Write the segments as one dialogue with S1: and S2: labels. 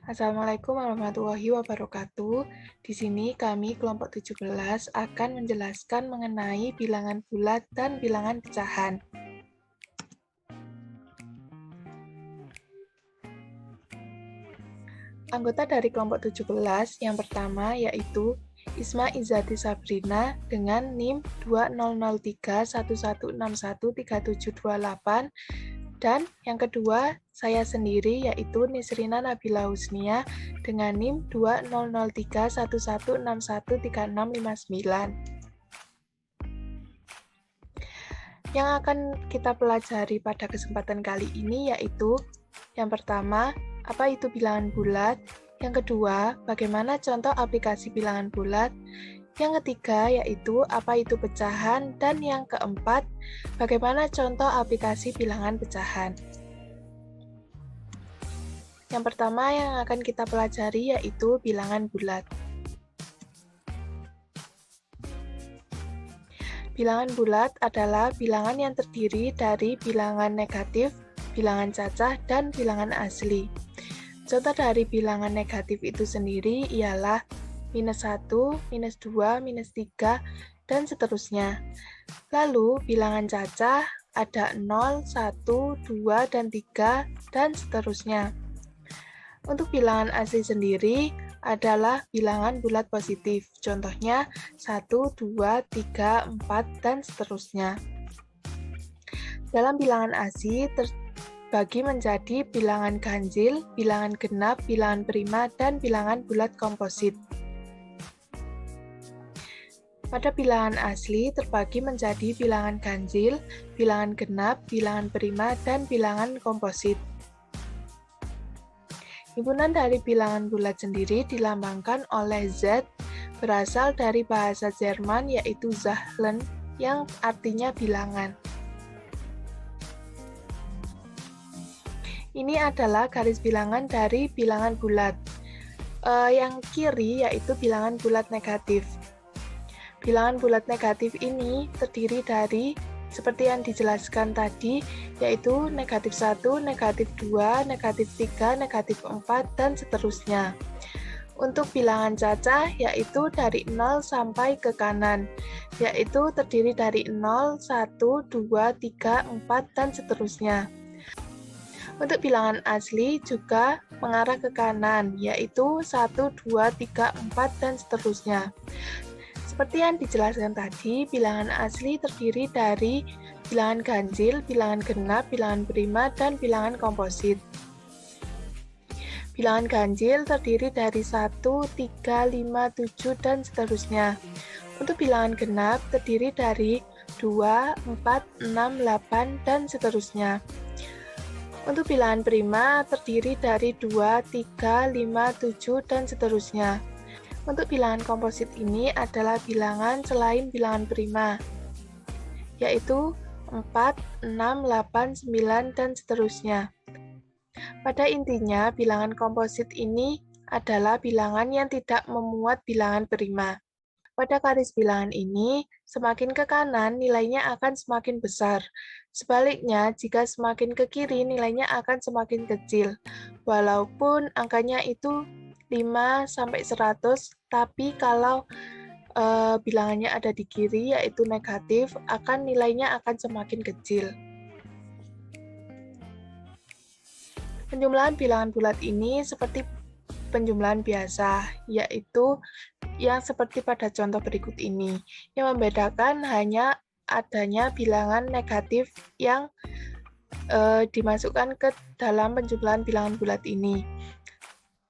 S1: Assalamualaikum warahmatullahi wabarakatuh. Di sini kami kelompok 17 akan menjelaskan mengenai bilangan bulat dan bilangan pecahan. Anggota dari kelompok 17 yang pertama yaitu Isma Izati Sabrina dengan NIM 200311613728 dan yang kedua saya sendiri yaitu Nisrina Nabila Husnia dengan NIM 200311613659. Yang akan kita pelajari pada kesempatan kali ini yaitu yang pertama, apa itu bilangan bulat? Yang kedua, bagaimana contoh aplikasi bilangan bulat? Yang ketiga, yaitu apa itu pecahan? Dan yang keempat, bagaimana contoh aplikasi bilangan pecahan? Yang pertama yang akan kita pelajari yaitu bilangan bulat. Bilangan bulat adalah bilangan yang terdiri dari bilangan negatif, bilangan cacah, dan bilangan asli. Contoh dari bilangan negatif itu sendiri ialah -1, -2, -3, dan seterusnya. Lalu, bilangan cacah ada 0, 1, 2, dan 3, dan seterusnya. Untuk bilangan asli sendiri adalah bilangan bulat positif. Contohnya 1, 2, 3, 4, dan seterusnya. Dalam bilangan asli terbagi menjadi bilangan ganjil, bilangan genap, bilangan prima, dan bilangan bulat komposit. Pada bilangan asli terbagi menjadi bilangan ganjil, bilangan genap, bilangan prima, dan bilangan komposit. Himpunan dari bilangan bulat sendiri dilambangkan oleh Z, berasal dari bahasa Jerman yaitu Zahlen, yang artinya bilangan. Ini adalah garis bilangan dari bilangan bulat. Yang kiri yaitu bilangan bulat negatif. Bilangan bulat negatif ini terdiri dari seperti yang dijelaskan tadi, yaitu -1, -2, -3, -4, dan seterusnya. Untuk bilangan cacah, yaitu dari 0 sampai ke kanan, yaitu terdiri dari 0, 1, 2, 3, 4, dan seterusnya. Untuk bilangan asli juga mengarah ke kanan, yaitu 1, 2, 3, 4, dan seterusnya. Seperti yang dijelaskan tadi, bilangan asli terdiri dari bilangan ganjil, bilangan genap, bilangan prima, dan bilangan komposit. Bilangan ganjil terdiri dari 1, 3, 5, 7, dan seterusnya. Untuk bilangan genap terdiri dari 2, 4, 6, 8, dan seterusnya. Untuk bilangan prima terdiri dari 2, 3, 5, 7, dan seterusnya. Untuk bilangan komposit ini adalah bilangan selain bilangan prima, yaitu 4, 6, 8, 9, dan seterusnya. Pada intinya, bilangan komposit ini adalah bilangan yang tidak memuat bilangan prima. Pada garis bilangan ini, semakin ke kanan nilainya akan semakin besar. Sebaliknya, jika semakin ke kiri nilainya akan semakin kecil. Walaupun angkanya itu 5 sampai 100, tapi kalau bilangannya ada di kiri yaitu negatif, nilainya akan semakin kecil. Penjumlahan bilangan bulat ini seperti penjumlahan biasa, yaitu yang seperti pada contoh berikut ini. Yang membedakan hanya adanya bilangan negatif yang dimasukkan ke dalam penjumlahan bilangan bulat ini.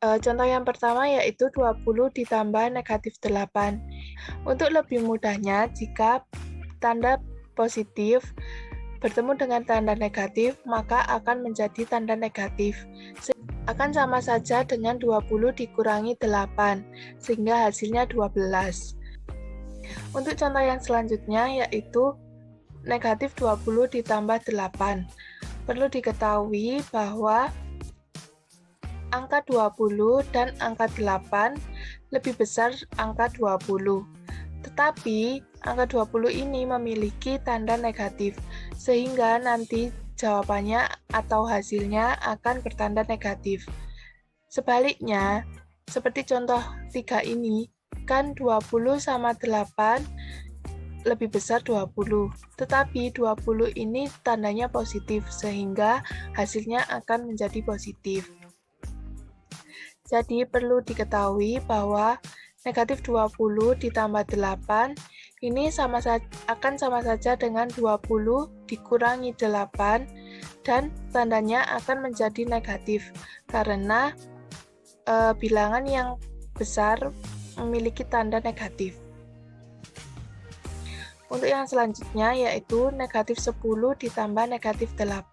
S1: Contoh yang pertama yaitu 20 ditambah -8. Untuk lebih mudahnya, jika tanda positif bertemu dengan tanda negatif, maka akan menjadi tanda negatif. Akan sama saja dengan 20 dikurangi 8, sehingga hasilnya 12. Untuk contoh yang selanjutnya yaitu negatif 20 ditambah 8. Perlu diketahui bahwa angka 20 dan angka 8 lebih besar angka 20. Tetapi angka 20 ini memiliki tanda negatif, sehingga nanti jawabannya atau hasilnya akan bertanda negatif. Sebaliknya, seperti contoh 3 ini, kan 20 sama 8 lebih besar 20, tetapi 20 ini tandanya positif, sehingga hasilnya akan menjadi positif. Jadi perlu diketahui bahwa negatif 20 ditambah 8 ini akan sama saja dengan 20 dikurangi 8 dan tandanya akan menjadi negatif karena bilangan yang besar memiliki tanda negatif. Untuk yang selanjutnya yaitu negatif 10 ditambah negatif 8.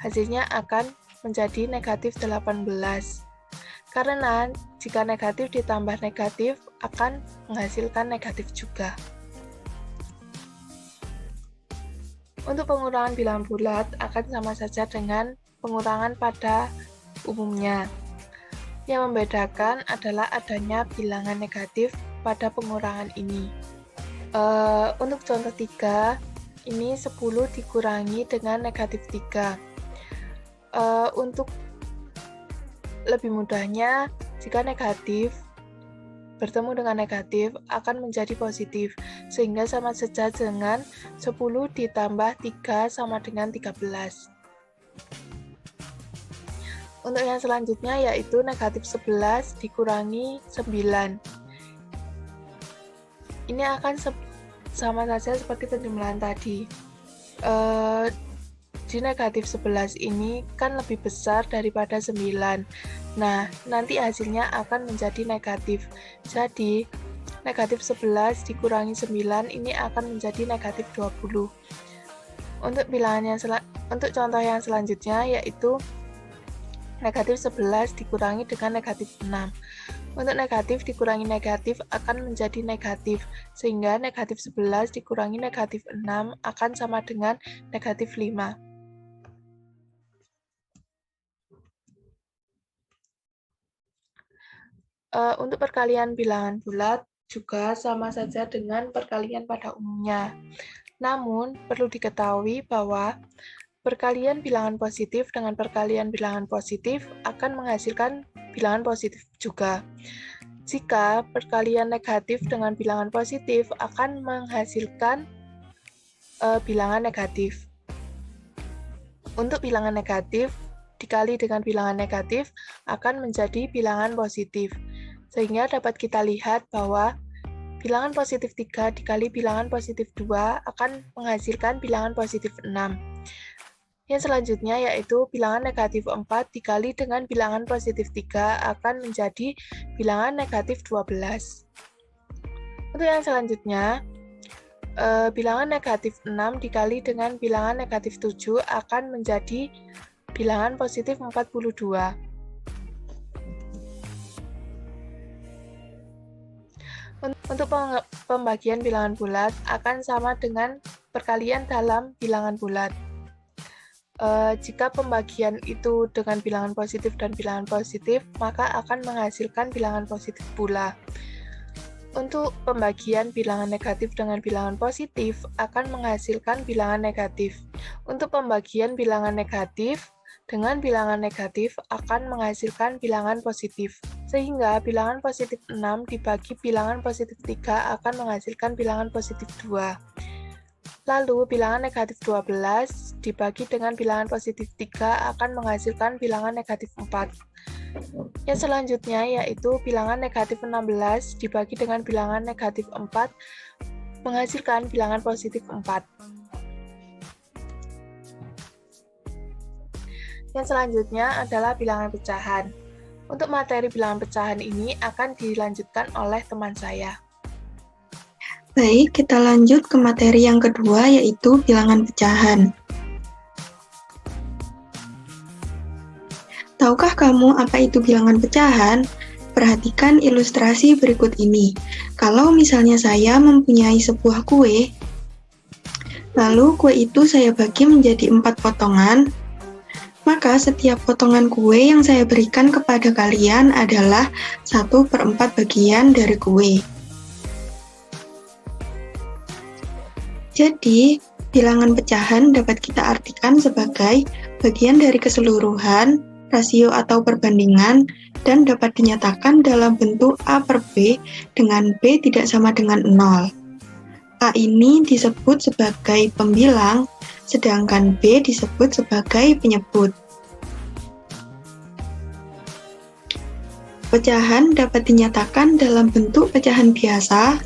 S1: Hasilnya akan menjadi negatif 18. Karena jika negatif ditambah negatif akan menghasilkan negatif juga. Untuk pengurangan bilangan bulat akan sama saja dengan pengurangan pada umumnya. Yang membedakan adalah adanya bilangan negatif pada pengurangan ini. Untuk contoh 3, ini 10 dikurangi dengan negatif 3. Untuk lebih mudahnya, jika negatif bertemu dengan negatif akan menjadi positif, sehingga sama saja dengan 10 ditambah 3 sama dengan 13. Untuk yang selanjutnya yaitu negatif 11 dikurangi 9. Ini akan sama saja seperti penjumlahan tadi. Di negatif 11 ini kan lebih besar daripada 9. Nah, nanti hasilnya akan menjadi negatif. Jadi, negatif 11 dikurangi 9 ini akan menjadi negatif 20. Untuk contoh yang selanjutnya yaitu negatif 11 dikurangi dengan negatif 6. Untuk negatif dikurangi negatif akan menjadi negatif, sehingga negatif 11 dikurangi negatif 6 akan sama dengan negatif 5. Untuk perkalian bilangan bulat juga sama saja dengan perkalian pada umumnya. Namun, perlu diketahui bahwa perkalian bilangan positif dengan perkalian bilangan positif akan menghasilkan bilangan positif juga. Jika perkalian negatif dengan bilangan positif akan menghasilkan bilangan negatif. Untuk bilangan negatif dikali dengan bilangan negatif akan menjadi bilangan positif. Sehingga dapat kita lihat bahwa bilangan positif 3 dikali bilangan positif 2 akan menghasilkan bilangan positif 6. Yang selanjutnya yaitu bilangan negatif 4 dikali dengan bilangan positif 3 akan menjadi bilangan negatif 12. Untuk yang selanjutnya, bilangan negatif 6 dikali dengan bilangan negatif 7 akan menjadi bilangan positif 42. Untuk pembagian bilangan bulat akan sama dengan perkalian dalam bilangan bulat. Jika pembagian itu dengan bilangan positif dan bilangan positif, maka akan menghasilkan bilangan positif pula. Untuk pembagian bilangan negatif dengan bilangan positif akan menghasilkan bilangan negatif. Untuk pembagian bilangan negatif dengan bilangan negatif akan menghasilkan bilangan positif. Sehingga bilangan positif 6 dibagi bilangan positif 3 akan menghasilkan bilangan positif 2. Lalu, bilangan negatif 12 dibagi dengan bilangan positif 3 akan menghasilkan bilangan negatif 4. Yang selanjutnya yaitu bilangan negatif 16 dibagi dengan bilangan negatif 4 menghasilkan bilangan positif 4. Yang selanjutnya adalah bilangan pecahan. Untuk materi bilangan pecahan ini akan dilanjutkan oleh teman saya.
S2: Baik, kita lanjut ke materi yang kedua, yaitu bilangan pecahan. Tahukah kamu apa itu bilangan pecahan? Perhatikan ilustrasi berikut ini. Kalau misalnya saya mempunyai sebuah kue, lalu kue itu saya bagi menjadi 4 potongan, maka setiap potongan kue yang saya berikan kepada kalian adalah 1/4 bagian dari kue. Jadi, bilangan pecahan dapat kita artikan sebagai bagian dari keseluruhan rasio atau perbandingan, dan dapat dinyatakan dalam bentuk A per B dengan B tidak sama dengan 0. A ini disebut sebagai pembilang, sedangkan B disebut sebagai penyebut. Pecahan dapat dinyatakan dalam bentuk pecahan biasa,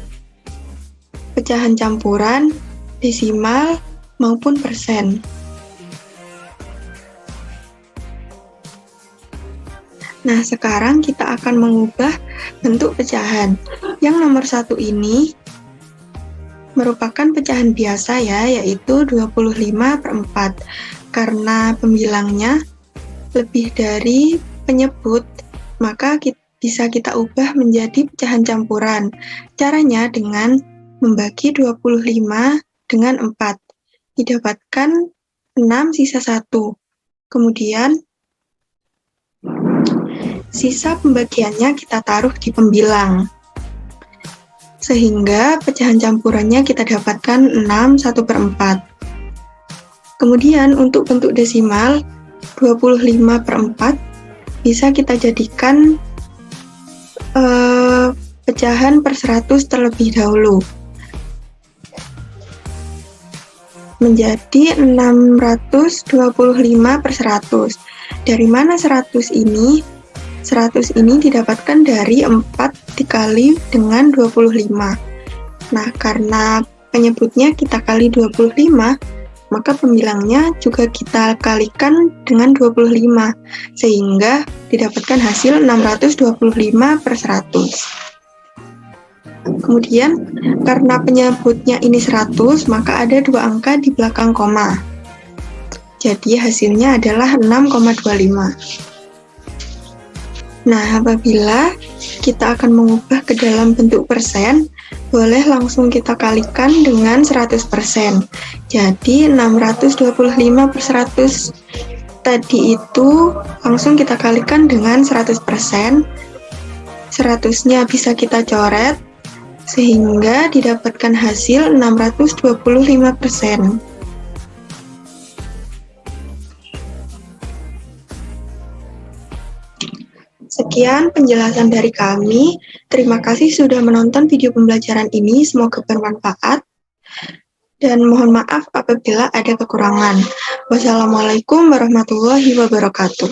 S2: pecahan campuran, desimal, maupun persen. Nah, sekarang kita akan mengubah bentuk pecahan. Yang nomor 1 ini merupakan pecahan biasa ya, yaitu 25/4. Karena pembilangnya lebih dari penyebut, maka bisa kita ubah menjadi pecahan campuran. Caranya dengan membagi 25 dengan 4. Didapatkan 6 sisa 1. Kemudian sisa pembagiannya kita taruh di pembilang. Sehingga pecahan campurannya kita dapatkan 6 1/4. Kemudian untuk bentuk desimal 25/4 bisa kita jadikan pecahan per 100 terlebih dahulu. Menjadi 625/100. Dari mana 100 ini? 100 ini didapatkan dari 4 dikali dengan 25. Nah, karena penyebutnya kita kali 25, maka pembilangnya juga kita kalikan dengan 25, sehingga didapatkan hasil 625/100. Kemudian, karena penyebutnya ini 100, maka ada 2 angka di belakang koma. Jadi, hasilnya adalah 6,25. Nah, apabila kita akan mengubah ke dalam bentuk persen, boleh langsung kita kalikan dengan 100%. Jadi, 625/100 tadi itu langsung kita kalikan dengan 100%. 100-nya bisa kita coret, sehingga didapatkan hasil 625%. Sekian penjelasan dari kami. Terima kasih sudah menonton video pembelajaran ini. Semoga bermanfaat. Dan mohon maaf apabila ada kekurangan. Wassalamualaikum warahmatullahi wabarakatuh.